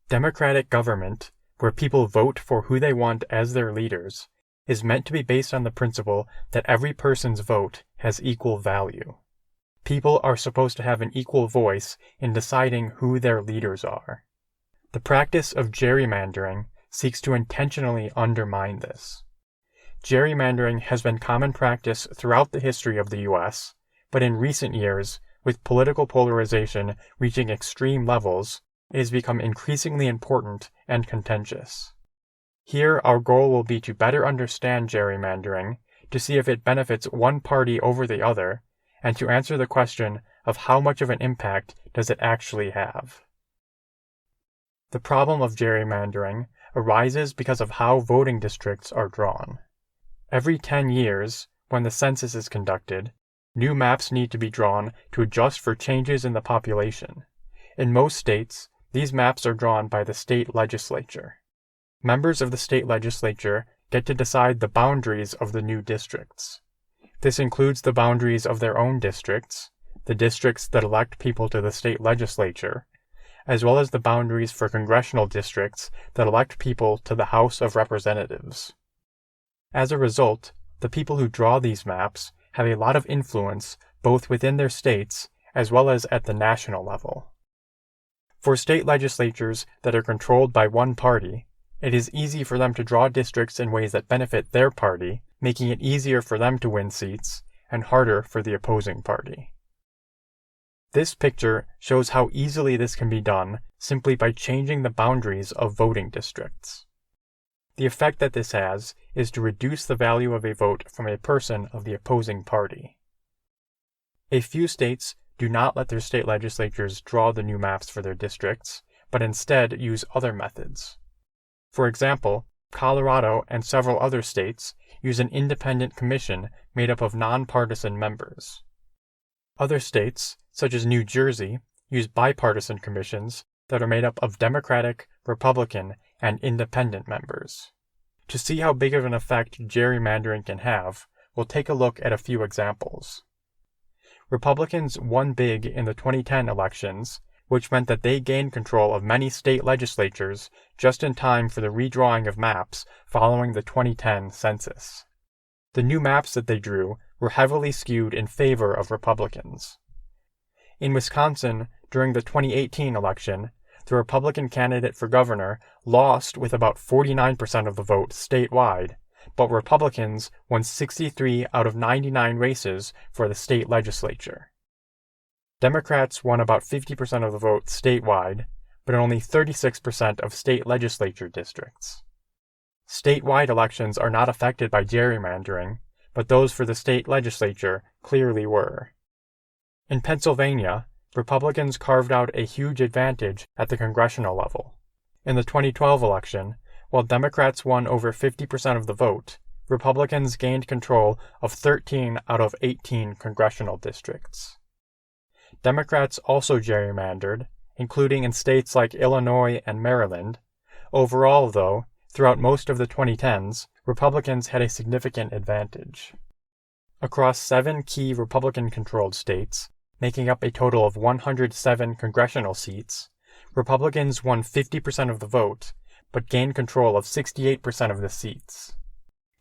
Democratic government, where people vote for who they want as their leaders, is meant to be based on the principle that every person's vote has equal value. People are supposed to have an equal voice in deciding who their leaders are. The practice of gerrymandering seeks to intentionally undermine this. Gerrymandering has been common practice throughout the history of the U.S., but in recent years, with political polarization reaching extreme levels, it has become increasingly important and contentious. Here, our goal will be to better understand gerrymandering, to see if it benefits one party over the other, and to answer the question of how much of an impact does it actually have. The problem of gerrymandering arises because of how voting districts are drawn. Every 10 years, when the census is conducted, new maps need to be drawn to adjust for changes in the population. In most states, these maps are drawn by the state legislature. Members of the state legislature get to decide the boundaries of the new districts. This includes the boundaries of their own districts, the districts that elect people to the state legislature, as well as the boundaries for congressional districts that elect people to the House of Representatives. As a result, the people who draw these maps have a lot of influence both within their states as well as at the national level. For state legislatures that are controlled by one party, it is easy for them to draw districts in ways that benefit their party, making it easier for them to win seats and harder for the opposing party. This picture shows how easily this can be done simply by changing the boundaries of voting districts. The effect that this has is to reduce the value of a vote from a person of the opposing party. A few states do not let their state legislatures draw the new maps for their districts, but instead use other methods. For example, Colorado and several other states use an independent commission made up of nonpartisan members. Other states, such as New Jersey, use bipartisan commissions that are made up of Democratic, Republican, and Independent members. To see how big of an effect gerrymandering can have, we'll take a look at a few examples. Republicans won big in the 2010 elections, which meant that they gained control of many state legislatures just in time for the redrawing of maps following the 2010 census. The new maps that they drew were heavily skewed in favor of Republicans. In Wisconsin, during the 2018 election, the Republican candidate for governor lost with about 49% of the vote statewide, but Republicans won 63 out of 99 races for the state legislature. Democrats won about 50% of the vote statewide, but only 36% of state legislature districts. Statewide elections are not affected by gerrymandering, but those for the state legislature clearly were. In Pennsylvania, Republicans carved out a huge advantage at the congressional level. In the 2012 election, while Democrats won over 50% of the vote, Republicans gained control of 13 out of 18 congressional districts. Democrats also gerrymandered, including in states like Illinois and Maryland. Overall, though, throughout most of the 2010s, Republicans had a significant advantage. Across 7 key Republican-controlled states, making up a total of 107 congressional seats, Republicans won 50% of the vote, but gained control of 68% of the seats.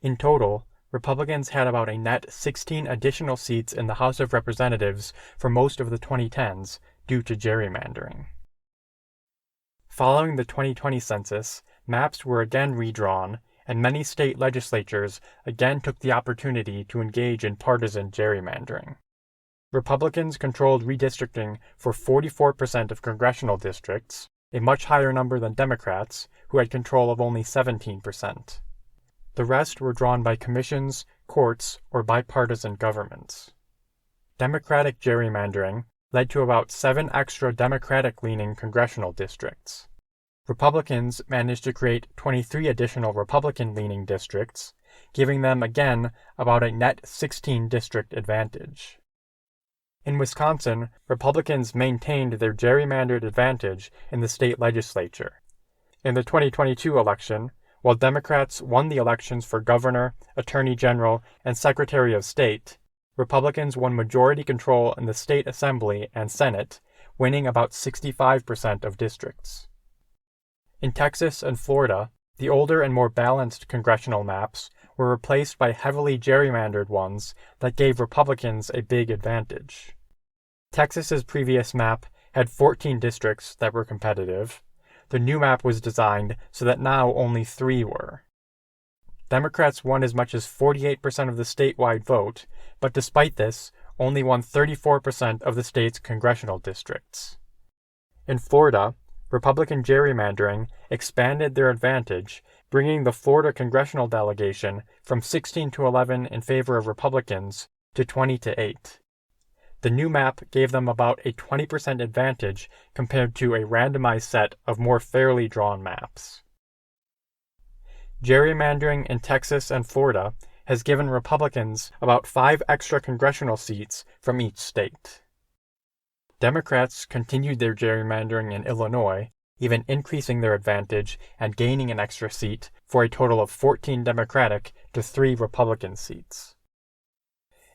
In total, Republicans had about a net 16 additional seats in the House of Representatives for most of the 2010s due to gerrymandering. Following the 2020 census, maps were again redrawn, and many state legislatures again took the opportunity to engage in partisan gerrymandering. Republicans controlled redistricting for 44% of congressional districts, a much higher number than Democrats, who had control of only 17%. The rest were drawn by commissions, courts, or bipartisan governments. Democratic gerrymandering led to about 7 extra Democratic-leaning congressional districts. Republicans managed to create 23 additional Republican-leaning districts, giving them again about a net 16-district advantage. In Wisconsin, Republicans maintained their gerrymandered advantage in the state legislature. In the 2022 election, while Democrats won the elections for governor, attorney general, and secretary of state, Republicans won majority control in the state assembly and Senate, winning about 65% of districts. In Texas and Florida, the older and more balanced congressional maps were replaced by heavily gerrymandered ones that gave Republicans a big advantage. Texas's previous map had 14 districts that were competitive. The new map was designed so that now only 3 were. Democrats won as much as 48% of the statewide vote, but despite this, only won 34% of the state's congressional districts. In Florida, Republican gerrymandering expanded their advantage, bringing the Florida congressional delegation from 16 to 11 in favor of Republicans to 20 to 8. The new map gave them about a 20% advantage compared to a randomized set of more fairly drawn maps. Gerrymandering in Texas and Florida has given Republicans about 5 extra congressional seats from each state. Democrats continued their gerrymandering in Illinois, even increasing their advantage and gaining an extra seat for a total of 14 Democratic to 3 Republican seats.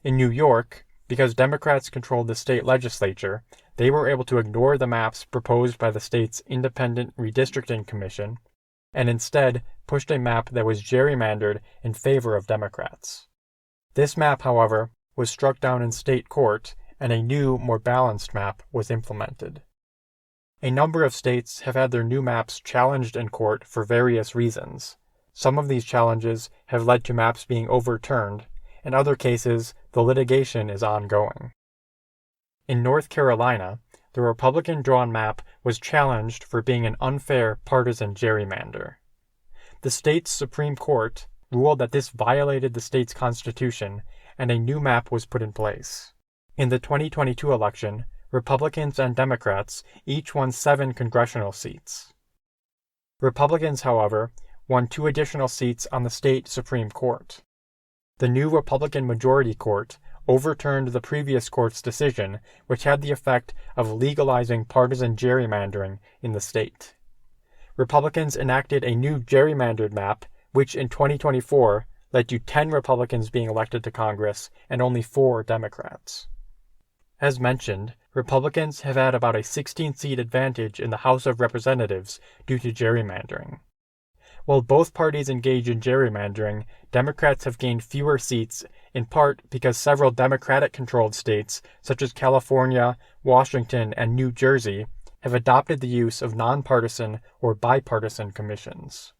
In New York, because Democrats controlled the state legislature, they were able to ignore the maps proposed by the state's independent Redistricting Commission and instead pushed a map that was gerrymandered in favor of Democrats. This map, however, was struck down in state court and a new, more balanced map was implemented. A number of states have had their new maps challenged in court for various reasons. Some of these challenges have led to maps being overturned. In other cases, the litigation is ongoing. In North Carolina, the Republican-drawn map was challenged for being an unfair partisan gerrymander. The state's Supreme Court ruled that this violated the state's constitution, and a new map was put in place. In the 2022 election, Republicans and Democrats each won 7 congressional seats. Republicans, however, won 2 additional seats on the state Supreme Court. The new Republican majority court overturned the previous court's decision, which had the effect of legalizing partisan gerrymandering in the state. Republicans enacted a new gerrymandered map, which in 2024 led to 10 Republicans being elected to Congress and only 4 Democrats. As mentioned, Republicans have had about a 16-seat advantage in the House of Representatives due to gerrymandering. While both parties engage in gerrymandering, Democrats have gained fewer seats, in part because several Democratic-controlled states, such as California, Washington, and New Jersey, have adopted the use of nonpartisan or bipartisan commissions.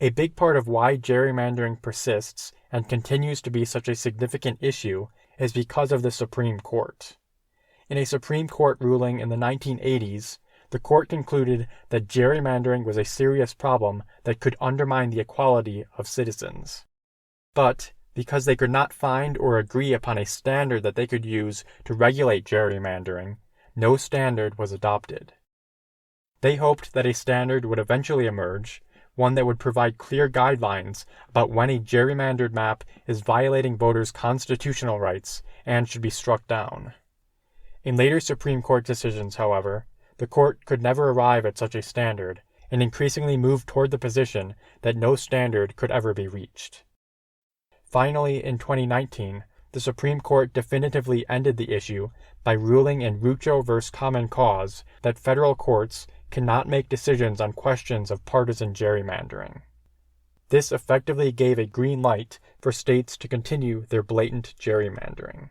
A big part of why gerrymandering persists and continues to be such a significant issue is because of the Supreme Court. In a Supreme Court ruling in the 1980s, the court concluded that gerrymandering was a serious problem that could undermine the equality of citizens. But, because they could not find or agree upon a standard that they could use to regulate gerrymandering, no standard was adopted. They hoped that a standard would eventually emerge, one that would provide clear guidelines about when a gerrymandered map is violating voters' constitutional rights and should be struck down. In later Supreme Court decisions, however, the court could never arrive at such a standard, and increasingly moved toward the position that no standard could ever be reached. Finally, in 2019, the Supreme Court definitively ended the issue by ruling in Rucho v. Common Cause that federal courts cannot make decisions on questions of partisan gerrymandering. This effectively gave a green light for states to continue their blatant gerrymandering.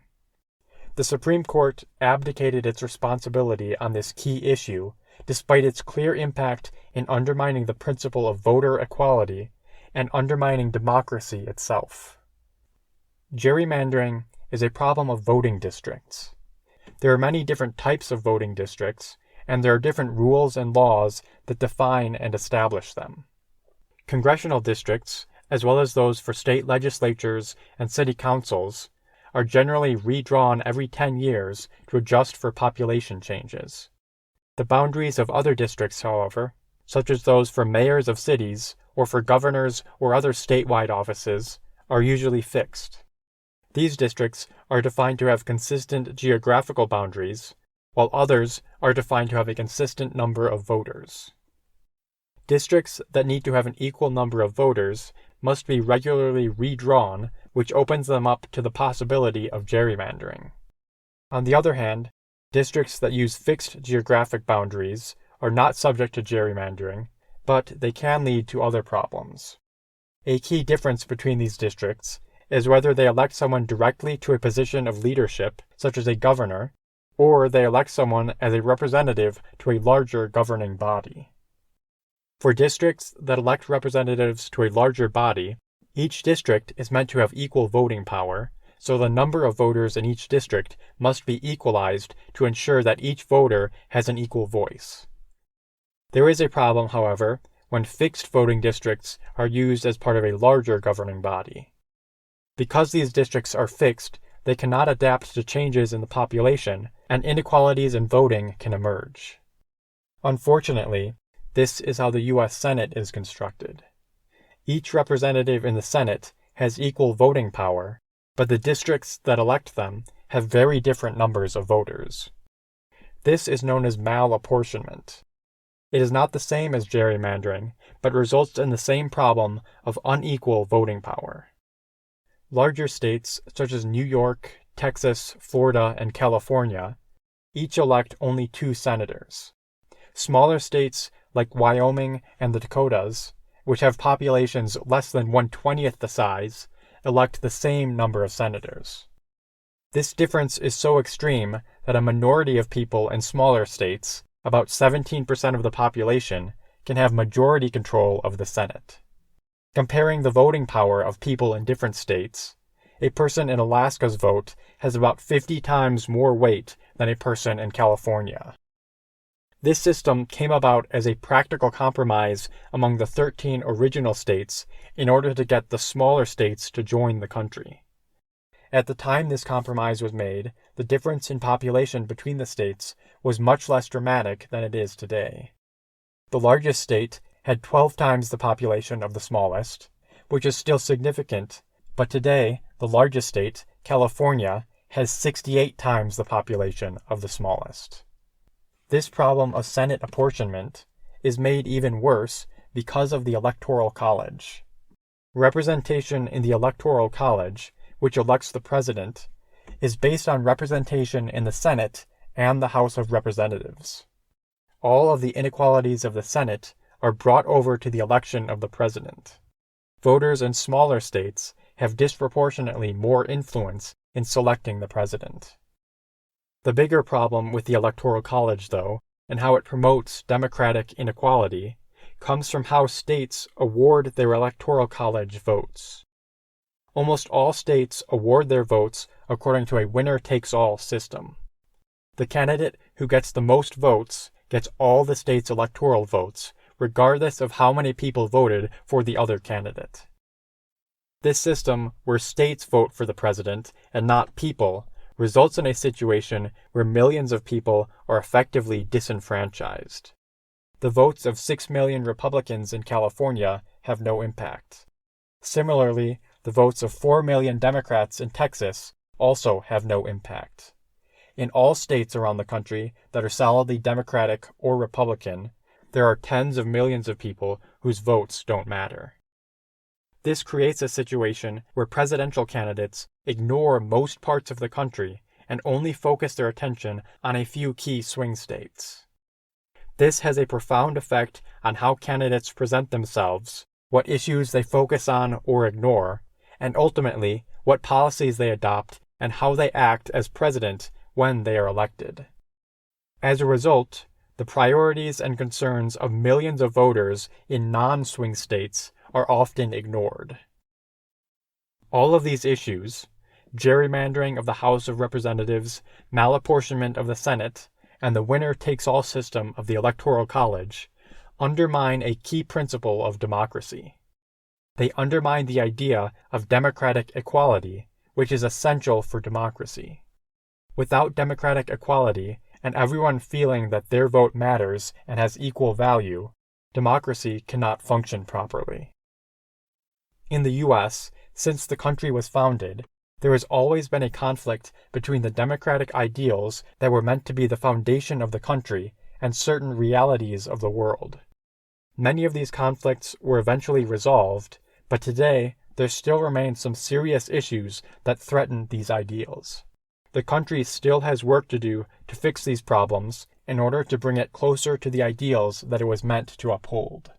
The Supreme Court abdicated its responsibility on this key issue, despite its clear impact in undermining the principle of voter equality and undermining democracy itself. Gerrymandering is a problem of voting districts. There are many different types of voting districts, and there are different rules and laws that define and establish them. Congressional districts, as well as those for state legislatures and city councils, are generally redrawn every 10 years to adjust for population changes. The boundaries of other districts, however, such as those for mayors of cities or for governors or other statewide offices, are usually fixed. These districts are defined to have consistent geographical boundaries, while others are defined to have a consistent number of voters. Districts that need to have an equal number of voters must be regularly redrawn, which opens them up to the possibility of gerrymandering. On the other hand, districts that use fixed geographic boundaries are not subject to gerrymandering, but they can lead to other problems. A key difference between these districts is whether they elect someone directly to a position of leadership, such as a governor, or they elect someone as a representative to a larger governing body. For districts that elect representatives to a larger body, each district is meant to have equal voting power, so the number of voters in each district must be equalized to ensure that each voter has an equal voice. There is a problem, however, when fixed voting districts are used as part of a larger governing body. Because these districts are fixed, they cannot adapt to changes in the population, and inequalities in voting can emerge. Unfortunately, this is how the U.S. Senate is constructed. Each representative in the Senate has equal voting power, but the districts that elect them have very different numbers of voters. This is known as malapportionment. It is not the same as gerrymandering, but results in the same problem of unequal voting power. Larger states, such as New York, Texas, Florida, and California, each elect only 2 senators. Smaller states like Wyoming and the Dakotas, which have populations less than 1/20th the size, elect the same number of senators. This difference is so extreme that a minority of people in smaller states, about 17% of the population, can have majority control of the Senate. Comparing the voting power of people in different states, a person in Alaska's vote has about 50 times more weight than a person in California. This system came about as a practical compromise among the 13 original states in order to get the smaller states to join the country. At the time this compromise was made, the difference in population between the states was much less dramatic than it is today. The largest state had 12 times the population of the smallest, which is still significant, but today the largest state, California, has 68 times the population of the smallest. This problem of Senate apportionment is made even worse because of the Electoral College. Representation in the Electoral College, which elects the president, is based on representation in the Senate and the House of Representatives. All of the inequalities of the Senate are brought over to the election of the president. Voters in smaller states have disproportionately more influence in selecting the president. The bigger problem with the Electoral College, though, and how it promotes democratic inequality, comes from how states award their Electoral College votes. Almost all states award their votes according to a winner-takes-all system. The candidate who gets the most votes gets all the state's electoral votes, regardless of how many people voted for the other candidate. This system, where states vote for the president and not people, results in a situation where millions of people are effectively disenfranchised. The votes of 6 million Republicans in California have no impact. Similarly, the votes of 4 million Democrats in Texas also have no impact. In all states around the country that are solidly Democratic or Republican, there are tens of millions of people whose votes don't matter. This creates a situation where presidential candidates ignore most parts of the country and only focus their attention on a few key swing states. This has a profound effect on how candidates present themselves, what issues they focus on or ignore, and ultimately what policies they adopt and how they act as president when they are elected. As a result, the priorities and concerns of millions of voters in non-swing states are often ignored. All of these issues, gerrymandering of the House of Representatives, malapportionment of the Senate, and the winner-takes-all system of the Electoral College, undermine a key principle of democracy. They undermine the idea of democratic equality, which is essential for democracy. Without democratic equality, and everyone feeling that their vote matters and has equal value, democracy cannot function properly. In the U.S., since the country was founded, there has always been a conflict between the democratic ideals that were meant to be the foundation of the country and certain realities of the world. Many of these conflicts were eventually resolved, but today there still remain some serious issues that threaten these ideals. The country still has work to do to fix these problems in order to bring it closer to the ideals that it was meant to uphold.